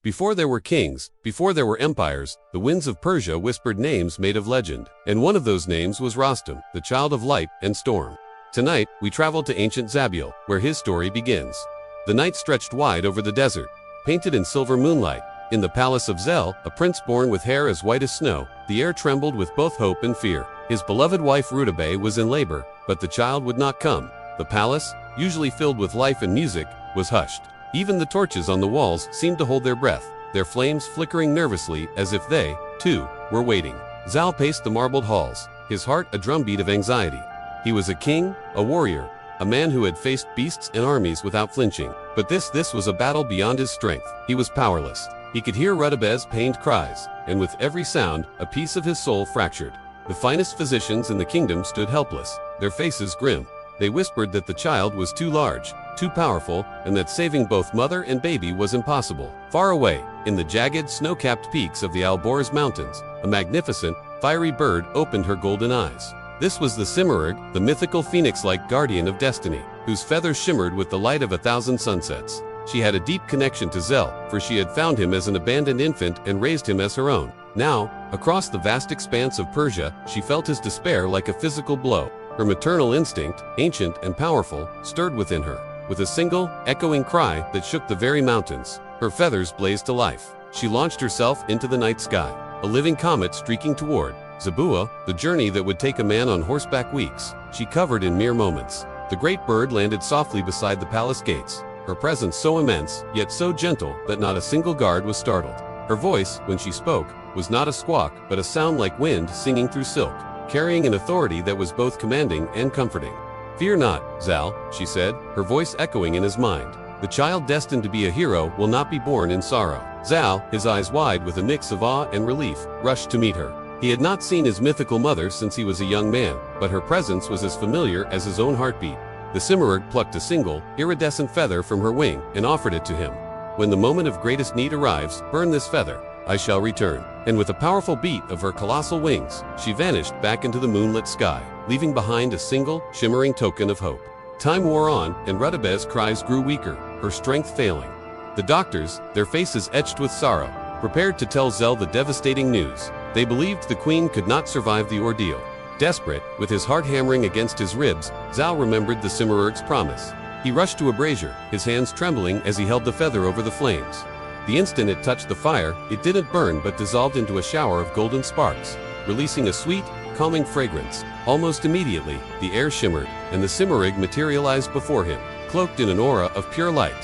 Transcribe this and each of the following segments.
Before there were kings, before there were empires, the winds of Persia whispered names made of legend. And one of those names was Rostam, the child of light and storm. Tonight, we travel to ancient Zabul, where his story begins. The night stretched wide over the desert, painted in silver moonlight. In the palace of Zel, a prince born with hair as white as snow, the air trembled with both hope and fear. His beloved wife Rutabe was in labor, but the child would not come. The palace, usually filled with life and music, was hushed. Even the torches on the walls seemed to hold their breath, their flames flickering nervously as if they, too, were waiting. Zal paced the marbled halls, his heart a drumbeat of anxiety. He was a king, a warrior, a man who had faced beasts and armies without flinching. But this was a battle beyond his strength. He was powerless. He could hear Rutabe's pained cries, and with every sound, a piece of his soul fractured. The finest physicians in the kingdom stood helpless, their faces grim. They whispered that the child was too large, too powerful, and that saving both mother and baby was impossible. Far away, in the jagged, snow-capped peaks of the Alborz Mountains, a magnificent, fiery bird opened her golden eyes. This was the Simurgh, the mythical phoenix-like guardian of destiny, whose feathers shimmered with the light of 1,000 sunsets. She had a deep connection to Zel, for she had found him as an abandoned infant and raised him as her own. Now, across the vast expanse of Persia, she felt his despair like a physical blow. Her maternal instinct, ancient and powerful, stirred within her. With a single, echoing cry that shook the very mountains, her feathers blazed to life. She launched herself into the night sky, a living comet streaking toward Zabul, the journey that would take a man on horseback weeks. She covered in mere moments. The great bird landed softly beside the palace gates, her presence so immense, yet so gentle that not a single guard was startled. Her voice, when she spoke, was not a squawk, but a sound like wind singing through silk, carrying an authority that was both commanding and comforting. "Fear not, Zal," she said, her voice echoing in his mind. "The child destined to be a hero will not be born in sorrow." Zal, his eyes wide with a mix of awe and relief, rushed to meet her. He had not seen his mythical mother since he was a young man, but her presence was as familiar as his own heartbeat. The Simurgh plucked a single, iridescent feather from her wing and offered it to him. "When the moment of greatest need arrives, burn this feather. I shall return." And with a powerful beat of her colossal wings, she vanished back into the moonlit sky, leaving behind a single, shimmering token of hope. Time wore on, and Rutabe's cries grew weaker, her strength failing. The doctors, their faces etched with sorrow, prepared to tell Zel the devastating news. They believed the queen could not survive the ordeal. Desperate, with his heart hammering against his ribs, Zal remembered the Simurgh's promise. He rushed to a brazier, his hands trembling as he held the feather over the flames. The instant it touched the fire, it didn't burn but dissolved into a shower of golden sparks, releasing a sweet, calming fragrance. Almost immediately, the air shimmered, and the Simurgh materialized before him, cloaked in an aura of pure light.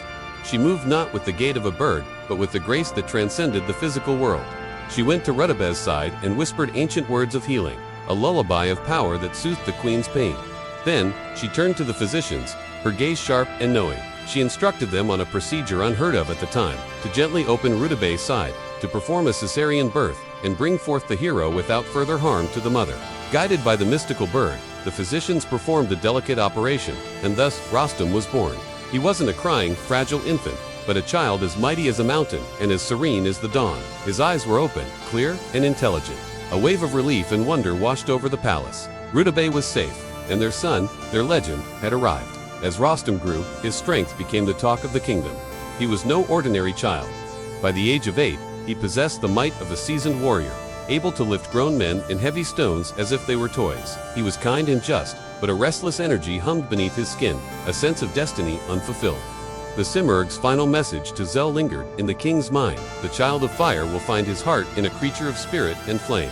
She moved not with the gait of a bird, but with the grace that transcended the physical world. She went to Rutabe's side and whispered ancient words of healing, a lullaby of power that soothed the queen's pain. Then, she turned to the physicians, her gaze sharp and knowing. She instructed them on a procedure unheard of at the time, to gently open Rutabe's side, to perform a cesarean birth, and bring forth the hero without further harm to the mother. Guided by the mystical bird, the physicians performed the delicate operation, and thus Rostam was born. He wasn't a crying, fragile infant, but a child as mighty as a mountain and as serene as the dawn. His eyes were open, clear, and intelligent. A wave of relief and wonder washed over the palace. Rutabe was safe, and their son, their legend, had arrived. As Rostam grew, his strength became the talk of the kingdom. He was no ordinary child. By the age of 8, he possessed the might of a seasoned warrior, able to lift grown men and heavy stones as if they were toys. He was kind and just, but a restless energy hummed beneath his skin, a sense of destiny unfulfilled. The Simurgh's final message to Zel lingered in the king's mind. The child of fire will find his heart in a creature of spirit and flame.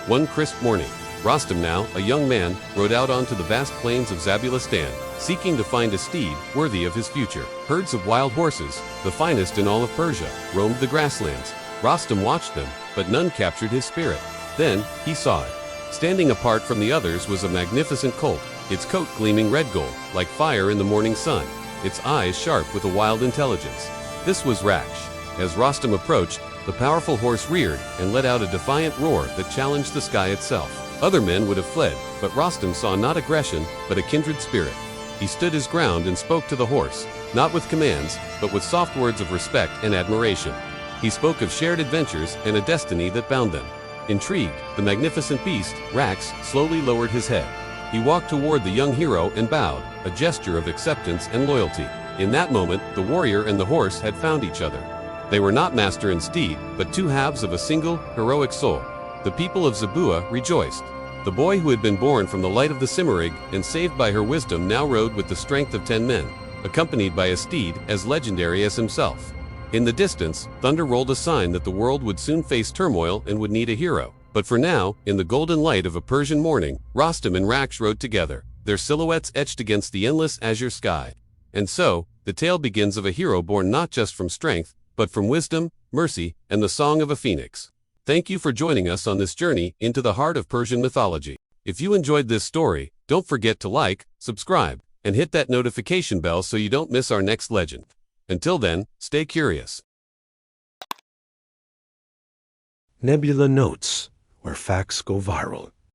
One crisp morning, Rostam, now a young man, rode out onto the vast plains of Zabulistan, seeking to find a steed worthy of his future. Herds of wild horses, the finest in all of Persia, roamed the grasslands. Rostam watched them, but none captured his spirit. Then, he saw it. Standing apart from the others was a magnificent colt, its coat gleaming red gold, like fire in the morning sun, its eyes sharp with a wild intelligence. This was Rakhsh. As Rostam approached, the powerful horse reared and let out a defiant roar that challenged the sky itself. Other men would have fled, but Rostam saw not aggression, but a kindred spirit. He stood his ground and spoke to the horse, not with commands, but with soft words of respect and admiration. He spoke of shared adventures and a destiny that bound them. Intrigued, the magnificent beast, Rakhsh, slowly lowered his head. He walked toward the young hero and bowed, a gesture of acceptance and loyalty. In that moment, the warrior and the horse had found each other. They were not master and steed, but two halves of a single, heroic soul. The people of Zabua rejoiced. The boy who had been born from the light of the Simurgh and saved by her wisdom now rode with the strength of 10 men, accompanied by a steed as legendary as himself. In the distance, thunder rolled a sign that the world would soon face turmoil and would need a hero. But for now, in the golden light of a Persian morning, Rostam and Rakhsh rode together, their silhouettes etched against the endless azure sky. And so, the tale begins of a hero born not just from strength, but from wisdom, mercy, and the song of a phoenix. Thank you for joining us on this journey into the heart of Persian mythology. If you enjoyed this story, don't forget to like, subscribe, and hit that notification bell so you don't miss our next legend. Until then, stay curious. Nebula Notes, where facts go viral.